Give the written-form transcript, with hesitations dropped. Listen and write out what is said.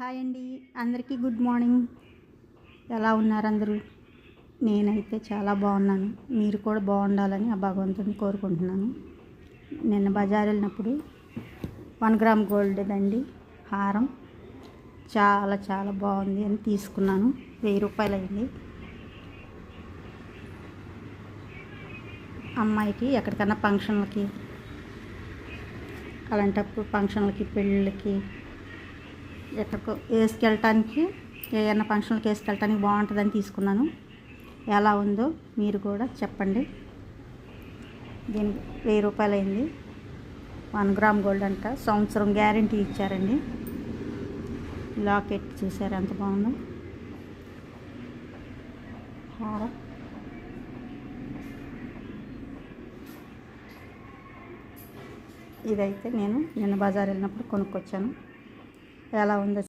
Hi అండి, అందరికీ good morning. ఎలా ఉన్నారు అందరూ? నేనైతే చాలా బాగున్నాను. మీరు కూడా బాగుండాలని ఆ భగవంతుని కోరుకుంటున్నాను. నిన్న బజార్ వెళ్ళినప్పుడు 1 గ్రామ్ గోల్డ్ అండి హారం చాలా చాలా బాగుంది అని తీసుకున్నాను. 1000 రూపాయలు అయింది. అమ్మాయికి ఎక్కడికన్నా ఫంక్షన్లకి, అలాంటప్పుడు ఫంక్షన్లకి, పెళ్ళిళ్ళకి, ఎక్కడికో వేసుకెళ్ళటానికి, ఏదైనా ఫంక్షన్లకి వేసుకెళ్ళటానికి బాగుంటుందని తీసుకున్నాను. ఎలా ఉందో మీరు కూడా చెప్పండి. దీనికి 1000 రూపాయలు అయింది. 1 గ్రామ్ గోల్డ్ అంట. సంవత్సరం గ్యారెంటీ ఇచ్చారండి. లాకెట్ చూసారు ఎంత బాగుందో. హారం ఇదైతే నేను నిన్న బజార్ వెళ్ళినప్పుడు కొనుక్కొచ్చాను. ఎలా ఉందో